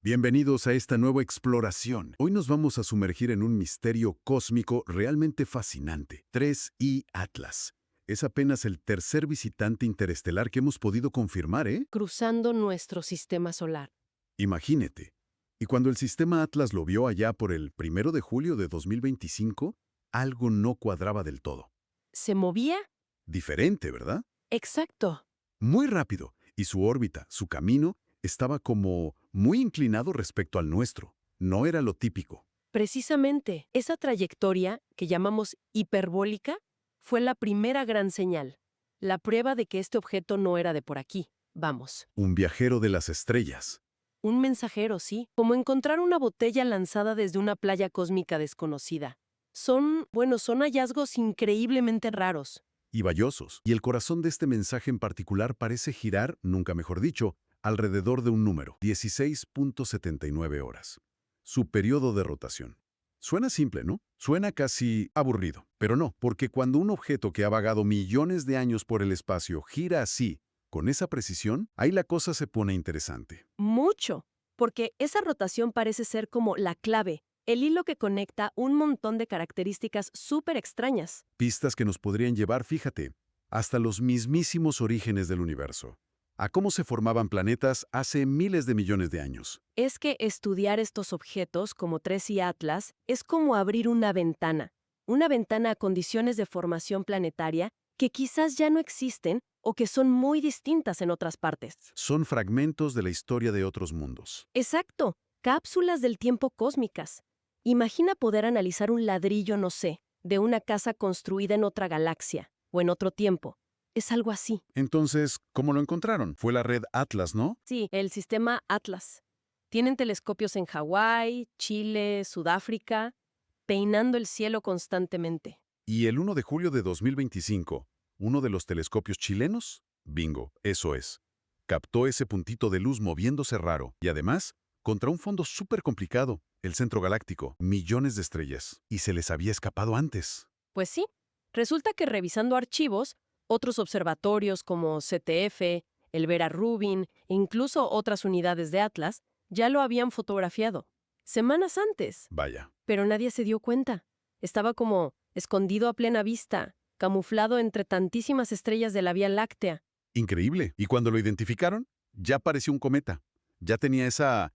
Bienvenidos a esta nueva exploración. Hoy nos vamos a sumergir en un misterio cósmico realmente fascinante. 3I Atlas. Es apenas el tercer visitante interestelar que hemos podido confirmar, ¿eh? Cruzando nuestro sistema solar. Imagínate. Y cuando el sistema Atlas lo vio allá por el 1 de julio de 2025, algo no cuadraba del todo. ¿Se movía? Diferente, ¿verdad? Exacto. Muy rápido, y su órbita, su camino, estaba como muy inclinado respecto al nuestro. No era lo típico. Precisamente, esa trayectoria, que llamamos hiperbólica, fue la primera gran señal. La prueba de que este objeto no era de por aquí. Vamos. Un viajero de las estrellas. Un mensajero, sí. Como encontrar una botella lanzada desde una playa cósmica desconocida. Son hallazgos increíblemente raros. Y valiosos. Y el corazón de este mensaje en particular parece girar, nunca mejor dicho, alrededor de un número, 16.79 horas. Su periodo de rotación. Suena simple, ¿no? Suena casi aburrido. Pero no, porque cuando un objeto que ha vagado millones de años por el espacio gira así, con esa precisión, ahí la cosa se pone interesante. Mucho. Porque esa rotación parece ser como la clave, el hilo que conecta un montón de características súper extrañas. Pistas que nos podrían llevar, fíjate, hasta los mismísimos orígenes del universo. A cómo se formaban planetas hace miles de millones de años. Es que estudiar estos objetos, como 3I Atlas, es como abrir una ventana a condiciones de formación planetaria que quizás ya no existen o que son muy distintas en otras partes. Son fragmentos de la historia de otros mundos. Exacto, cápsulas del tiempo cósmicas. Imagina poder analizar un ladrillo, no sé, de una casa construida en otra galaxia o en otro tiempo. Es algo así. Entonces, ¿cómo lo encontraron? Fue la red Atlas, ¿no? Sí, el sistema Atlas. Tienen telescopios en Hawái, Chile, Sudáfrica, peinando el cielo constantemente. Y el 1 de julio de 2025, uno de los telescopios chilenos, bingo, eso es, captó ese puntito de luz moviéndose raro y además, contra un fondo súper complicado, el centro galáctico, millones de estrellas, y se les había escapado antes. Pues sí, resulta que revisando archivos, otros observatorios como CTF, el Vera Rubin e incluso otras unidades de Atlas ya lo habían fotografiado. Semanas antes. Vaya. Pero nadie se dio cuenta. Estaba como escondido a plena vista, camuflado entre tantísimas estrellas de la Vía Láctea. Increíble. Y cuando lo identificaron, ya parecía un cometa. Ya tenía esa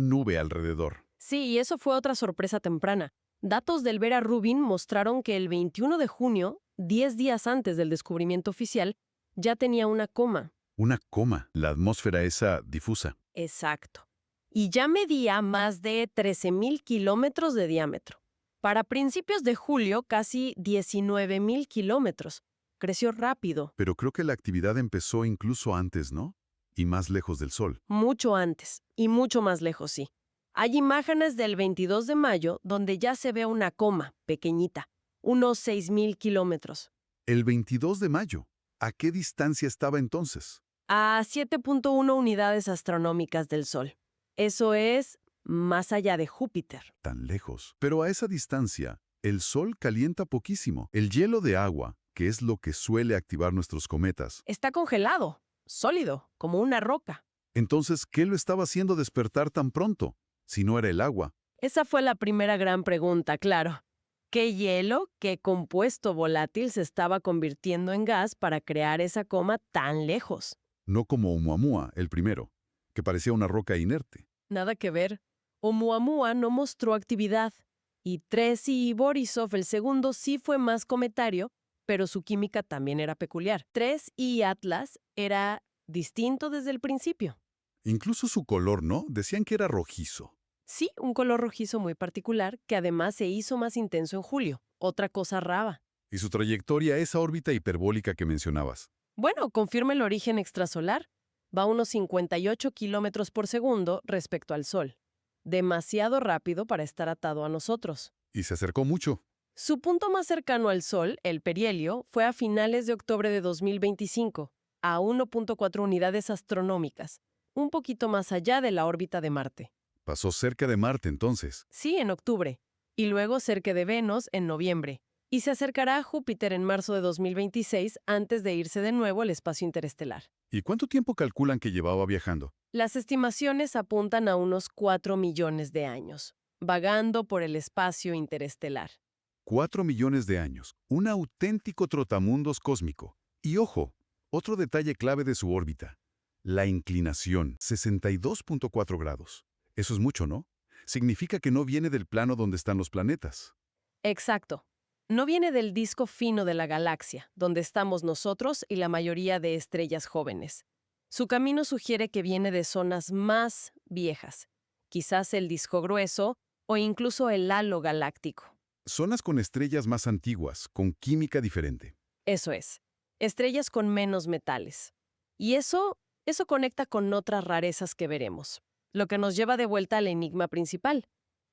nube alrededor. Sí, y eso fue otra sorpresa temprana. Datos del Vera Rubin mostraron que el 21 de junio, 10 días antes del descubrimiento oficial, ya tenía una coma. Una coma, la atmósfera esa difusa. Exacto. Y ya medía más de 13.000 kilómetros de diámetro. Para principios de julio, casi 19.000 kilómetros. Creció rápido. Pero creo que la actividad empezó incluso antes, ¿no? Y más lejos del Sol. Mucho antes. Y mucho más lejos, sí. Hay imágenes del 22 de mayo donde ya se ve una coma, pequeñita. Unos 6.000 kilómetros. El 22 de mayo. ¿A qué distancia estaba entonces? A 7.1 unidades astronómicas del Sol. Eso es más allá de Júpiter. Tan lejos. Pero a esa distancia, el Sol calienta poquísimo. El hielo de agua, que es lo que suele activar nuestros cometas. Está congelado, sólido, como una roca. Entonces, ¿qué lo estaba haciendo despertar tan pronto? Si no era el agua. Esa fue la primera gran pregunta, claro. ¿Qué hielo, qué compuesto volátil se estaba convirtiendo en gas para crear esa coma tan lejos? No como Oumuamua, el primero, que parecía una roca inerte. Nada que ver. Oumuamua no mostró actividad. Y 3I Borisov, el segundo, sí fue más cometario, pero su química también era peculiar. 3I Atlas era distinto desde el principio. Incluso su color, ¿no? Decían que era rojizo. Sí, un color rojizo muy particular que además se hizo más intenso en julio. Otra cosa rara. Y su trayectoria, esa órbita hiperbólica que mencionabas. Bueno, confirma el origen extrasolar. Va a unos 58 kilómetros por segundo respecto al Sol. Demasiado rápido para estar atado a nosotros. Y se acercó mucho. Su punto más cercano al Sol, el perihelio, fue a finales de octubre de 2025, a 1.4 unidades astronómicas, un poquito más allá de la órbita de Marte. Pasó cerca de Marte entonces. Sí, en octubre, y luego cerca de Venus en noviembre, y se acercará a Júpiter en marzo de 2026 antes de irse de nuevo al espacio interestelar. ¿Y cuánto tiempo calculan que llevaba viajando? Las estimaciones apuntan a unos 4 millones de años, vagando por el espacio interestelar. 4 millones de años. Un auténtico trotamundos cósmico. Y ojo, otro detalle clave de su órbita. La inclinación, 62.4 grados. Eso es mucho, ¿no? Significa que no viene del plano donde están los planetas. Exacto. No viene del disco fino de la galaxia, donde estamos nosotros y la mayoría de estrellas jóvenes. Su camino sugiere que viene de zonas más viejas, quizás el disco grueso o incluso el halo galáctico. Zonas con estrellas más antiguas, con química diferente. Eso es, estrellas con menos metales. Y eso conecta con otras rarezas que veremos, lo que nos lleva de vuelta al enigma principal,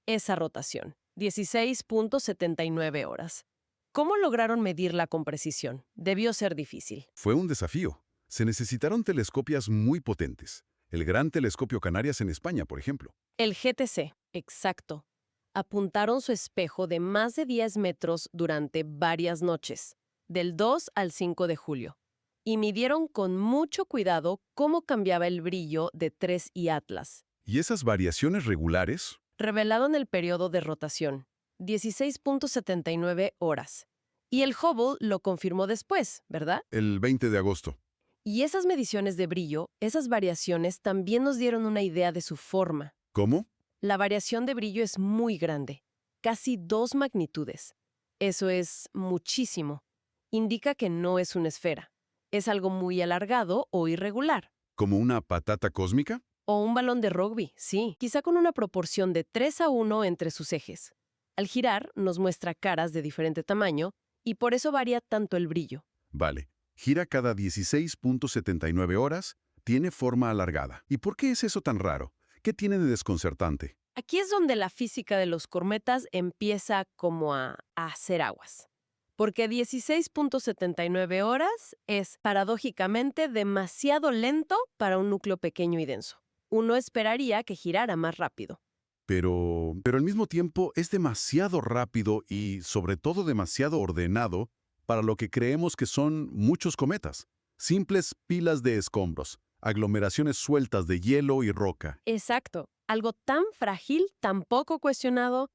esa rotación, 16.79 horas. ¿Cómo lograron medirla con precisión? Debió ser difícil. Fue un desafío. Se necesitaron telescopios muy potentes. El Gran Telescopio Canarias en España, por ejemplo. El GTC, exacto. Apuntaron su espejo de más de 10 metros durante varias noches, del 2 al 5 de julio, y midieron con mucho cuidado cómo cambiaba el brillo de 3 y Atlas, Y esas variaciones regulares, revelado en el periodo de rotación, 16.79 horas. Y el Hubble lo confirmó después, ¿verdad? el 20 de agosto. Y esas mediciones de brillo, esas variaciones también nos dieron una idea de su forma. ¿Cómo? La variación de brillo es muy grande, casi 2 magnitudes. Eso es muchísimo. Indica que no es una esfera. Es algo muy alargado o irregular. ¿Como una patata cósmica? O un balón de rugby, sí, quizá con una proporción de 3:1 entre sus ejes. Al girar, nos muestra caras de diferente tamaño y por eso varía tanto el brillo. Vale. Gira cada 16.79 horas, tiene forma alargada. ¿Y por qué es eso tan raro? ¿Qué tiene de desconcertante? Aquí es donde la física de los cometas empieza como a hacer aguas. Porque 16.79 horas es, paradójicamente, demasiado lento para un núcleo pequeño y denso. Uno esperaría que girara más rápido. Pero al mismo tiempo es demasiado rápido y, sobre todo, demasiado ordenado para lo que creemos que son muchos cometas. Simples pilas de escombros, aglomeraciones sueltas de hielo y roca. Exacto. Algo tan frágil, tan poco cuestionado,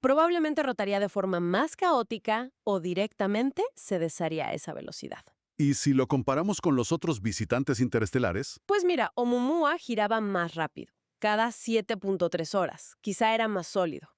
probablemente rotaría de forma más caótica o directamente se desharía a esa velocidad. Y si lo comparamos con los otros visitantes interestelares, Pues mira, Oumuamua giraba más rápido, cada 7.3 horas, quizá era más sólido.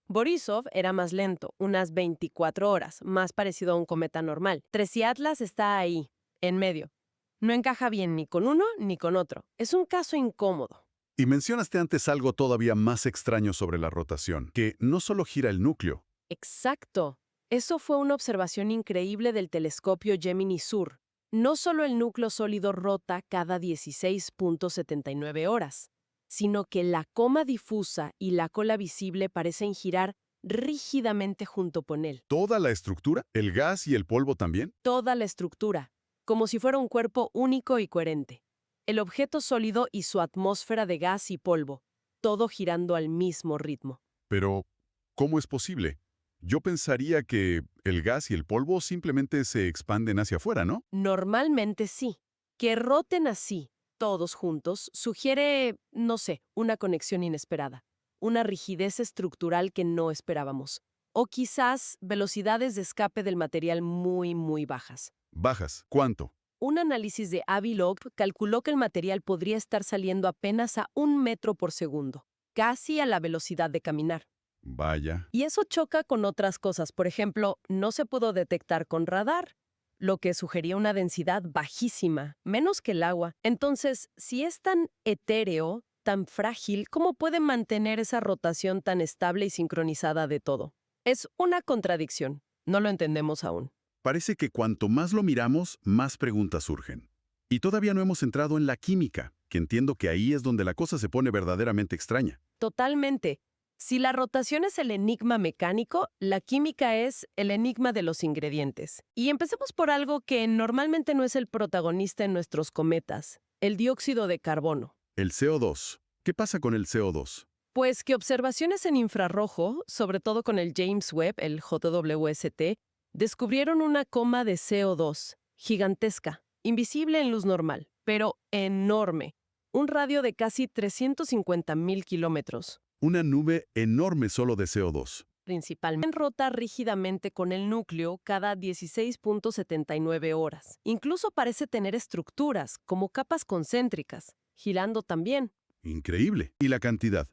Borisov era más lento, unas 24 horas, más parecido a un cometa normal. Atlas está ahí, en medio. No encaja bien ni con uno ni con otro. Es un caso incómodo. y mencionaste antes algo todavía más extraño sobre la rotación, que no solo gira el núcleo. Exacto. Eso fue una observación increíble del telescopio Gemini Sur. No solo el núcleo sólido rota cada 16.79 horas, sino que la coma difusa y la cola visible parecen girar rígidamente junto con él. ¿Toda la estructura? ¿El gas y el polvo también? Toda la estructura, como si fuera un cuerpo único y coherente. El objeto sólido y su atmósfera de gas y polvo, todo girando al mismo ritmo. Pero, ¿cómo es posible? Yo pensaría que el gas y el polvo simplemente se expanden hacia afuera, ¿no? Normalmente sí. Que roten así, todos juntos, sugiere, no sé, una conexión inesperada, una rigidez estructural que no esperábamos, o quizás velocidades de escape del material muy, muy bajas. Bajas. ¿Cuánto? Un análisis de Avi Loeb calculó que el material podría estar saliendo apenas a 1 metro por segundo, casi a la velocidad de caminar. Vaya. Y eso choca con otras cosas. Por ejemplo, no se pudo detectar con radar, lo que sugería una densidad bajísima, menos que el agua. Entonces, si es tan etéreo, tan frágil, ¿cómo puede mantener esa rotación tan estable y sincronizada de todo? Es una contradicción. No lo entendemos aún. Parece que cuanto más lo miramos, más preguntas surgen. Y todavía no hemos entrado en la química, que entiendo que ahí es donde la cosa se pone verdaderamente extraña. Totalmente. Si la rotación es el enigma mecánico, la química es el enigma de los ingredientes. Y empecemos por algo que normalmente no es el protagonista en nuestros cometas, el dióxido de carbono. El CO2. ¿Qué pasa con el CO2? Pues que observaciones en infrarrojo, sobre todo con el James Webb, el JWST, descubrieron una coma de CO2, gigantesca, invisible en luz normal, pero enorme, un radio de casi 350.000 kilómetros. Una nube enorme solo de CO2. Principalmente rota rígidamente con el núcleo cada 16.79 horas. Incluso parece tener estructuras, como capas concéntricas, girando también. Increíble. ¿Y la cantidad?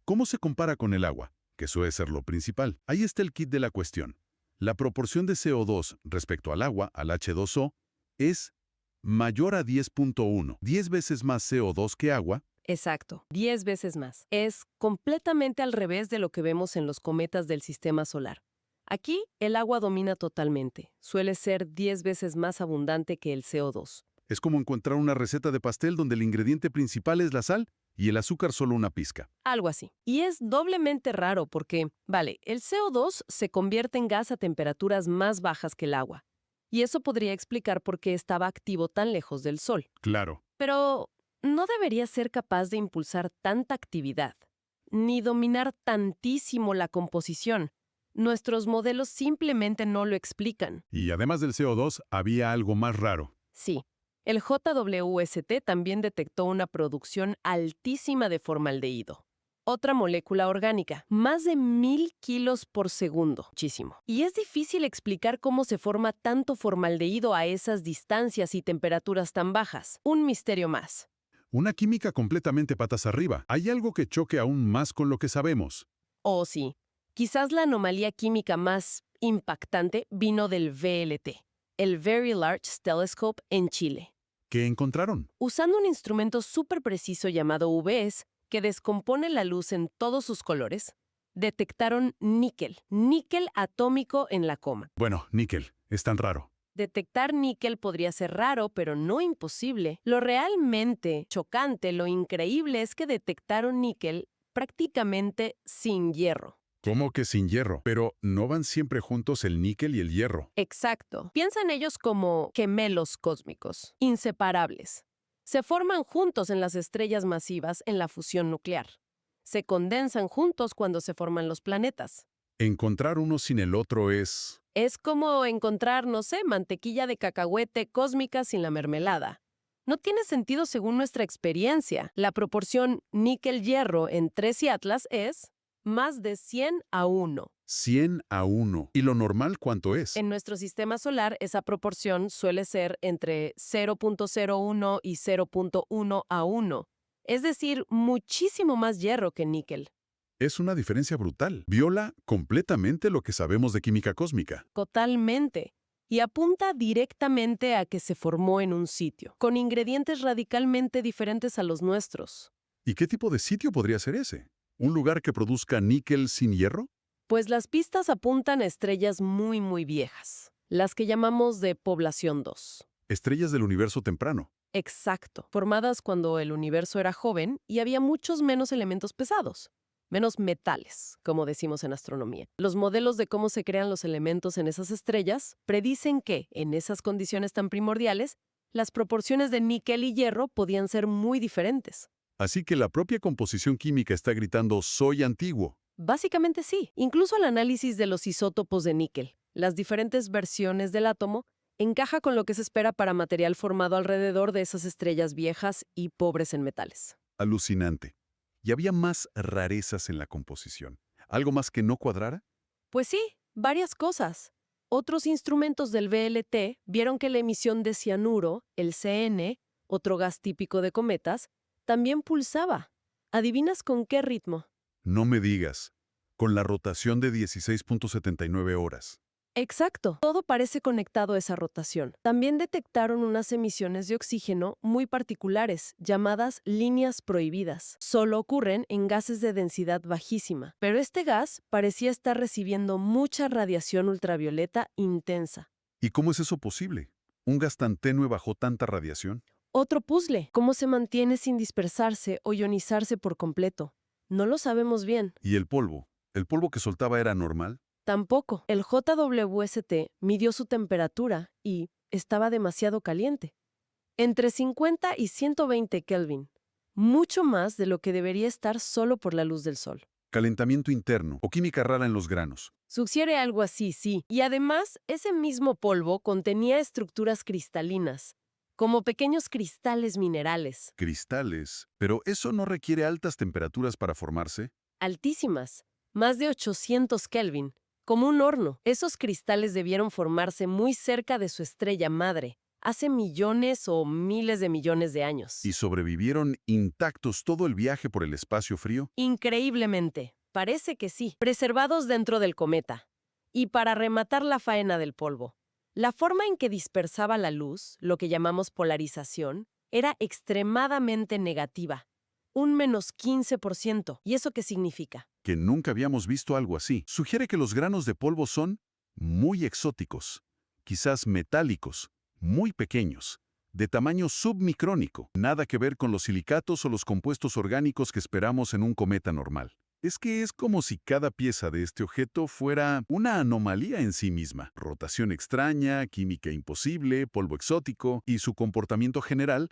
¿Cómo se compara con el agua? Que suele ser lo principal. Ahí está el kit de la cuestión. La proporción de CO2 respecto al agua, al H2O, es mayor a 10.1, 10 veces más CO2 que agua. Exacto, 10 veces más. Es completamente al revés de lo que vemos en los cometas del sistema solar. Aquí, el agua domina totalmente. Suele ser 10 veces más abundante que el CO2. Es como encontrar una receta de pastel donde el ingrediente principal es la sal y el azúcar solo una pizca. Algo así. Y es doblemente raro porque, vale, el CO2 se convierte en gas a temperaturas más bajas que el agua. Y eso podría explicar por qué estaba activo tan lejos del Sol. Claro. Pero no debería ser capaz de impulsar tanta actividad, ni dominar tantísimo la composición. Nuestros modelos simplemente no lo explican. Y además del CO2, había algo más raro. Sí, el JWST también detectó una producción altísima de formaldehído. Otra molécula orgánica, más de 1000 kilos por segundo. Muchísimo. Y es difícil explicar cómo se forma tanto formaldehído a esas distancias y temperaturas tan bajas. Un misterio más. Una química completamente patas arriba. Hay algo que choque aún más con lo que sabemos. Oh, sí. Quizás la anomalía química más impactante vino del VLT, el Very Large Telescope en Chile. ¿Qué encontraron? Usando un instrumento súper preciso llamado UVS, que descompone la luz en todos sus colores, detectaron níquel atómico en la coma. Bueno, níquel. Es tan raro. Detectar níquel podría ser raro, pero no imposible. Lo realmente chocante, lo increíble es que detectaron níquel prácticamente sin hierro. ¿Cómo que sin hierro? Pero ¿no van siempre juntos el níquel y el hierro? Exacto. Piensa en ellos como gemelos cósmicos, inseparables. Se forman juntos en las estrellas masivas en la fusión nuclear. Se condensan juntos cuando se forman los planetas. Encontrar uno sin el otro es... Es como encontrar, no sé, mantequilla de cacahuete cósmica sin la mermelada. No tiene sentido según nuestra experiencia. La proporción níquel-hierro en 3 y Atlas es más de 100 a 1. 100 a 1. ¿Y lo normal cuánto es? En nuestro sistema solar, esa proporción suele ser entre 0.01 y 0.1 a 1. Es decir, muchísimo más hierro que níquel. Es una diferencia brutal. Viola completamente lo que sabemos de química cósmica. Totalmente. Y apunta directamente a que se formó en un sitio, con ingredientes radicalmente diferentes a los nuestros. ¿Y qué tipo de sitio podría ser ese? ¿Un lugar que produzca níquel sin hierro? Pues las pistas apuntan a estrellas muy, muy viejas, las que llamamos de población 2. Estrellas del universo temprano. Exacto, formadas cuando el universo era joven y había muchos menos elementos pesados. Menos metales, como decimos en astronomía. Los modelos de cómo se crean los elementos en esas estrellas predicen que, en esas condiciones tan primordiales, las proporciones de níquel y hierro podían ser muy diferentes. Así que la propia composición química está gritando «soy antiguo». Básicamente sí. Incluso el análisis de los isótopos de níquel, las diferentes versiones del átomo, encaja con lo que se espera para material formado alrededor de esas estrellas viejas y pobres en metales. Alucinante. ¿Y había más rarezas en la composición? ¿Algo más que no cuadrara? Pues sí, varias cosas. Otros instrumentos del VLT vieron que la emisión de cianuro, el CN, otro gas típico de cometas, también pulsaba. ¿Adivinas con qué ritmo? No me digas. Con la rotación de 16.79 horas. Exacto. Todo parece conectado a esa rotación. También detectaron unas emisiones de oxígeno muy particulares, llamadas líneas prohibidas. Solo ocurren en gases de densidad bajísima. Pero este gas parecía estar recibiendo mucha radiación ultravioleta intensa. ¿Y cómo es eso posible? ¿Un gas tan tenue bajo tanta radiación? Otro puzzle. ¿Cómo se mantiene sin dispersarse o ionizarse por completo? No lo sabemos bien. ¿Y el polvo? ¿El polvo que soltaba era normal? Tampoco. El JWST midió su temperatura y estaba demasiado caliente. Entre 50 y 120 Kelvin. Mucho más de lo que debería estar solo por la luz del sol. Calentamiento interno o química rara en los granos. Sugiere algo así, sí. Y además, ese mismo polvo contenía estructuras cristalinas, como pequeños cristales minerales, Cristales. ¿Pero eso no requiere altas temperaturas para formarse? altísimas, más de 800 Kelvin, como un horno. Esos cristales debieron formarse muy cerca de su estrella madre, hace millones o miles de millones de años. ¿Y sobrevivieron intactos todo el viaje por el espacio frío? Increíblemente, parece que sí, preservados dentro del cometa. Y para rematar la faena del polvo, la forma en que dispersaba la luz, lo que llamamos polarización, era extremadamente negativa, un menos 15%. ¿Y eso qué significa? Que nunca habíamos visto algo así. Sugiere que los granos de polvo son muy exóticos, quizás metálicos, muy pequeños, de tamaño submicrónico, nada que ver con los silicatos o los compuestos orgánicos que esperamos en un cometa normal. Es que es como si cada pieza de este objeto fuera una anomalía en sí misma. Rotación extraña, química imposible, polvo exótico, y su comportamiento general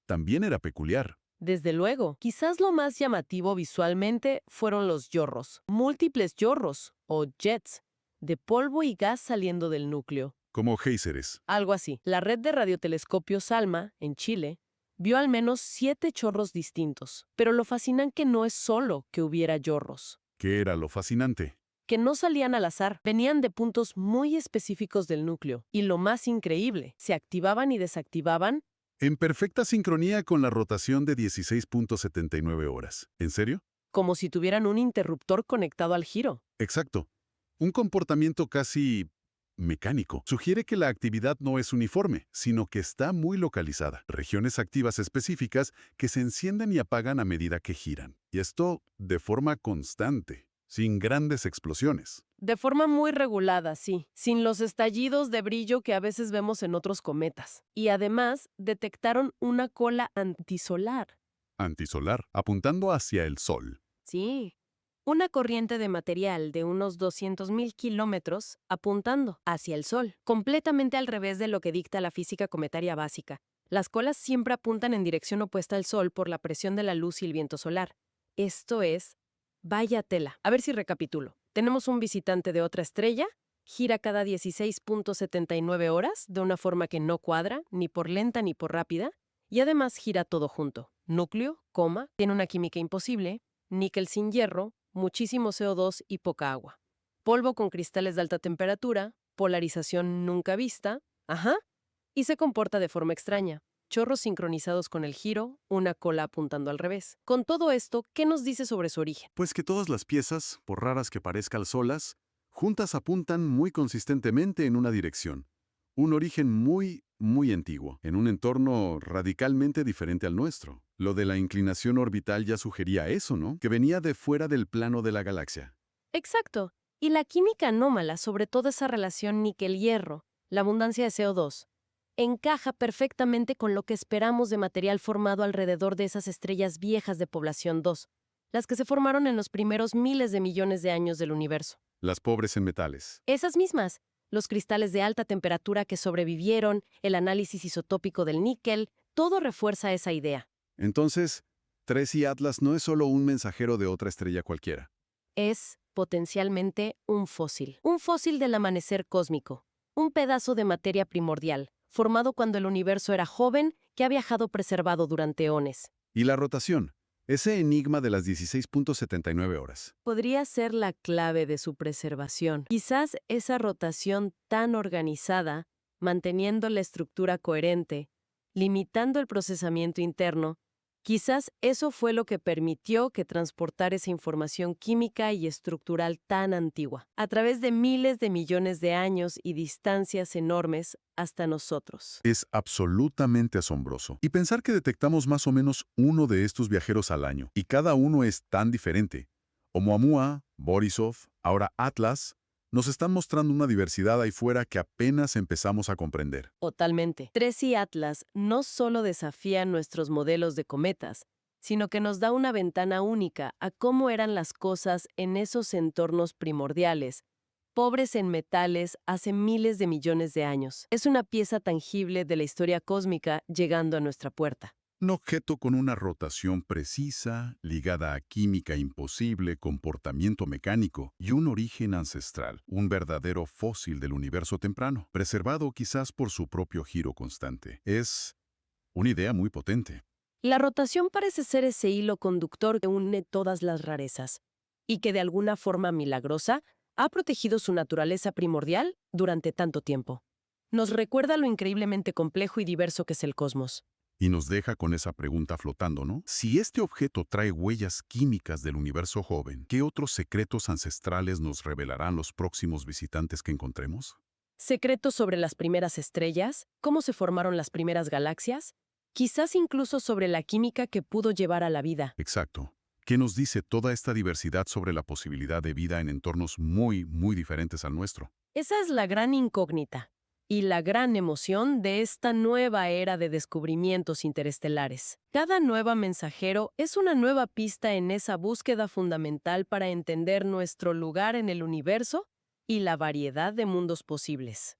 también era peculiar. Desde luego, quizás lo más llamativo visualmente fueron los yorros, múltiples yorros, o jets, de polvo y gas saliendo del núcleo. Como géiseres. Algo así. La red de radiotelescopios ALMA, en Chile, vio al menos 7 chorros distintos. Pero lo fascinante no es solo que hubiera yorros, ¿Qué era lo fascinante? que no salían al azar, venían de puntos muy específicos del núcleo. Y lo más increíble, se activaban y desactivaban En perfecta sincronía con la rotación de 16.79 horas. ¿En serio? como si tuvieran un interruptor conectado al giro. Exacto. Un comportamiento casi mecánico. Sugiere que la actividad no es uniforme, sino que está muy localizada. Regiones activas específicas que se encienden y apagan a medida que giran. Y esto de forma constante, sin grandes explosiones. De forma muy regulada, sí, sin los estallidos de brillo que a veces vemos en otros cometas. Y además, detectaron una cola antisolar. Antisolar, apuntando hacia el Sol. Sí. Una corriente de material de unos 200.000 kilómetros apuntando hacia el Sol, completamente al revés de lo que dicta la física cometaria básica. Las colas siempre apuntan en dirección opuesta al Sol por la presión de la luz y el viento solar. Esto es, vaya tela. A ver si recapitulo. Tenemos un visitante de otra estrella, gira cada 16.79 horas de una forma que no cuadra, ni por lenta ni por rápida, y además gira todo junto. Núcleo, coma, tiene una química imposible, níquel sin hierro, muchísimo CO2 y poca agua. Polvo con cristales de alta temperatura, polarización nunca vista, y se comporta de forma extraña. Chorros sincronizados con el giro, una cola apuntando al revés. Con todo esto, ¿qué nos dice sobre su origen? Pues que todas las piezas, por raras que parezcan solas, juntas apuntan muy consistentemente en una dirección. Un origen muy antiguo, en un entorno radicalmente diferente al nuestro. Lo de la inclinación orbital ya sugería eso, ¿no? Que venía de fuera del plano de la galaxia. Exacto. Y la química anómala sobre toda esa relación níquel-hierro, la abundancia de CO2, encaja perfectamente con lo que esperamos de material formado alrededor de esas estrellas viejas de población 2, las que se formaron en los primeros miles de millones de años del universo. Las pobres en metales. Esas mismas, los cristales de alta temperatura que sobrevivieron, el análisis isotópico del níquel, todo refuerza esa idea. Entonces, Tracy Atlas no es solo un mensajero de otra estrella cualquiera. Es, potencialmente, un fósil del amanecer cósmico, un pedazo de materia primordial, formado cuando el universo era joven, que ha viajado preservado durante eones. Y la rotación, ese enigma de las 16.79 horas. Podría ser la clave de su preservación. Quizás esa rotación tan organizada, manteniendo la estructura coherente, limitando el procesamiento interno, quizás eso fue lo que permitió que transportara esa información química y estructural tan antigua, a través de miles de millones de años y distancias enormes hasta nosotros. Es absolutamente asombroso. Y pensar que detectamos más o menos uno de estos viajeros al año, y cada uno es tan diferente. Oumuamua, Borisov, ahora Atlas, nos están mostrando una diversidad ahí fuera que apenas empezamos a comprender. Totalmente. Tracy Atlas no solo desafía nuestros modelos de cometas, sino que nos da una ventana única a cómo eran las cosas en esos entornos primordiales, pobres en metales hace miles de millones de años. Es una pieza tangible de la historia cósmica llegando a nuestra puerta. Un objeto con una rotación precisa, ligada a química imposible, comportamiento mecánico y un origen ancestral, un verdadero fósil del universo temprano, preservado quizás por su propio giro constante. Es Una idea muy potente. La rotación parece ser ese hilo conductor que une todas las rarezas y que de alguna forma milagrosa ha protegido su naturaleza primordial durante tanto tiempo. Nos recuerda lo increíblemente complejo y diverso que es el cosmos. Y nos deja con esa pregunta flotando, ¿no? Si este objeto trae huellas químicas del universo joven, ¿qué otros secretos ancestrales nos revelarán los próximos visitantes que encontremos? Secretos sobre las primeras estrellas, cómo se formaron las primeras galaxias, quizás incluso sobre la química que pudo llevar a la vida. Exacto. ¿Qué nos dice toda esta diversidad sobre la posibilidad de vida en entornos muy, muy diferentes al nuestro? Esa es la gran incógnita y la gran emoción de esta nueva era de descubrimientos interestelares. Cada nueva mensajero es una nueva pista en esa búsqueda fundamental para entender nuestro lugar en el universo y la variedad de mundos posibles.